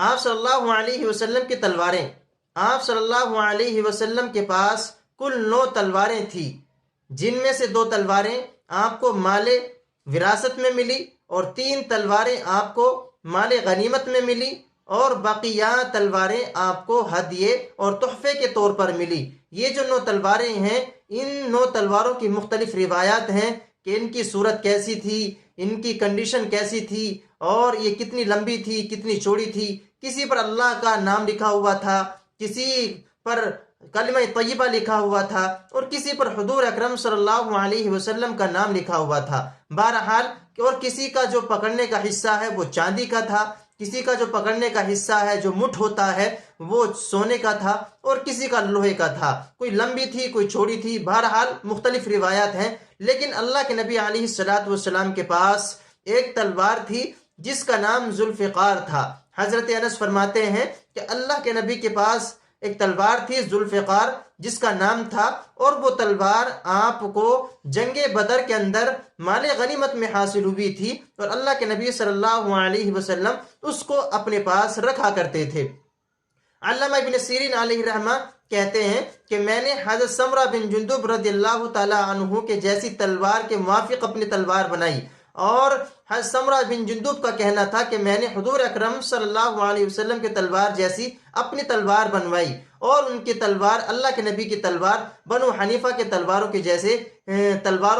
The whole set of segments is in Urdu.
آپ صلی اللہ علیہ وسلم کی تلواریں، آپ صلی اللہ علیہ وسلم کے پاس کل 9 تلواریں تھیں، جن میں سے 2 تلواریں آپ کو مال وراثت میں ملی اور 3 تلواریں آپ کو مال غنیمت میں ملی، اور بقیہ تلواریں آپ کو ہدیے اور تحفے کے طور پر ملی۔ یہ جو 9 تلواریں ہیں، ان 9 تلواروں کی مختلف روایات ہیں کہ ان کی صورت کیسی تھی، ان کی کنڈیشن کیسی تھی، اور یہ کتنی لمبی تھی، کتنی چوڑی تھی۔ کسی پر اللہ کا نام لکھا ہوا تھا، کسی پر کلمہ طیبہ لکھا ہوا تھا، اور کسی پر حضور اکرم صلی اللہ علیہ وسلم کا نام لکھا ہوا تھا۔ بہرحال، اور کسی کا جو پکڑنے کا حصہ ہے وہ چاندی کا تھا، کسی کا جو پکڑنے کا حصہ ہے جو مٹھ ہوتا ہے وہ سونے کا تھا، اور کسی کا لوہے کا تھا۔ کوئی لمبی تھی، کوئی چھوٹی تھی، بہرحال مختلف روایات ہیں۔ لیکن اللہ کے نبی علیہ الصلوۃ والسلام کے پاس ایک تلوار تھی جس کا نام ذوالفقار تھا۔ حضرت انس فرماتے ہیں کہ اللہ کے نبی کے پاس ایک تلوار تھی ذوالفقار جس کا نام تھا، اور وہ تلوار آپ کو جنگ بدر کے اندر مال غنیمت میں حاصل ہوئی تھی، اور اللہ کے نبی صلی اللہ علیہ وسلم اس کو اپنے پاس رکھا کرتے تھے۔ علامہ ابن سیرین علیہ رحمہ کہتے ہیں کہ میں نے حضرت سمرہ بن جندب رضی اللہ تعالی عنہ کے جیسی تلوار کے موافق اپنی تلوار بنائی، اور حضرت سمرہ بن جندب کا کہنا تھا کہ میں نے حضور اکرم صلی اللہ علیہ وسلم کی تلوار جیسی اپنی تلوار بنوائی، اور ان کی تلوار اللہ کے نبی کی تلوار بنو حنیفہ کے تلواروں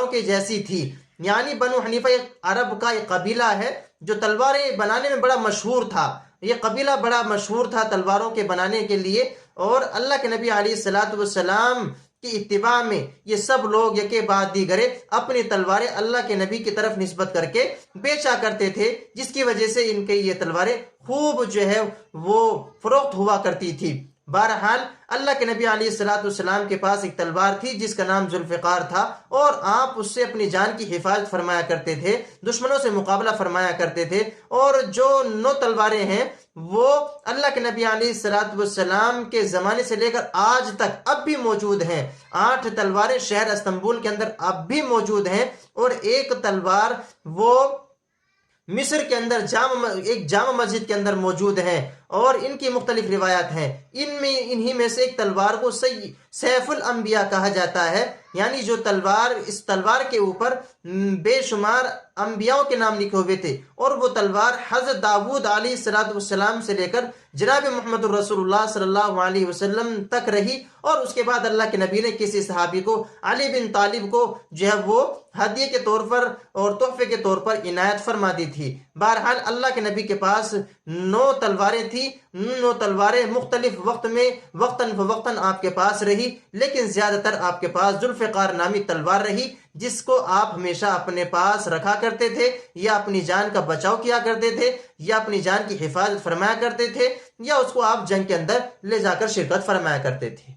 کے جیسی تھی۔ یعنی بنو حنیفہ ایک عرب کا ایک قبیلہ ہے جو تلواریں بنانے میں بڑا مشہور تھا۔ یہ قبیلہ بڑا مشہور تھا تلواروں کے بنانے کے لیے، اور اللہ کے نبی علیہ الصلوۃ والسلام کی اتباع میں یہ سب لوگ یکے بعد دیگرے اپنی تلواریں اللہ کے نبی کی طرف نسبت کر کے بیچا کرتے تھے، جس کی وجہ سے ان کے یہ تلواریں خوب جو ہے وہ فروخت ہوا کرتی تھی۔ بہرحال اللہ کے نبی علیہ الصلوۃ والسلام کے پاس ایک تلوار تھی جس کا نام ذوالفقار تھا، اور آپ اس سے اپنی جان کی حفاظت فرمایا کرتے تھے، دشمنوں سے مقابلہ فرمایا کرتے تھے۔ اور جو 9 تلواریں ہیں وہ اللہ کے نبی علیہ الصلوۃ والسلام کے زمانے سے لے کر آج تک اب بھی موجود ہیں۔ 8 تلواریں شہر استنبول کے اندر اب بھی موجود ہیں، اور ایک تلوار وہ مصر کے اندر ایک جامع مسجد کے اندر موجود ہیں، اور ان کی مختلف روایات ہیں۔ انہی میں سے ایک تلوار کو سیف الانبیاء کہا جاتا ہے، یعنی جو تلوار، اس تلوار کے اوپر بے شمار انبیاءوں کے نام لکھے ہوئے تھے، اور وہ تلوار حضرت داؤد علیہ السلام سے لے کر جناب محمد الرسول اللہ صلی اللہ علیہ وسلم تک رہی، اور اس کے بعد اللہ کے نبی نے کسی صحابی کو، علی بن طالب کو جو ہے وہ ہدیے کے طور پر اور تحفے کے طور پر عنایت فرما دی تھی۔ بہرحال اللہ کے نبی کے پاس 9 تلواریں تھیں۔ 9 تلواریں مختلف وقت میں وقتاً فوقتاً آپ کے پاس رہی، لیکن زیادہ تر آپ کے پاس ذوالفقار نامی تلوار رہی، جس کو آپ ہمیشہ اپنے پاس رکھا کرتے تھے، یا اپنی جان کا بچاؤ کیا کرتے تھے، یا اپنی جان کی حفاظت فرمایا کرتے تھے، یا اس کو آپ جنگ کے اندر لے جا کر شرکت فرمایا کرتے تھے۔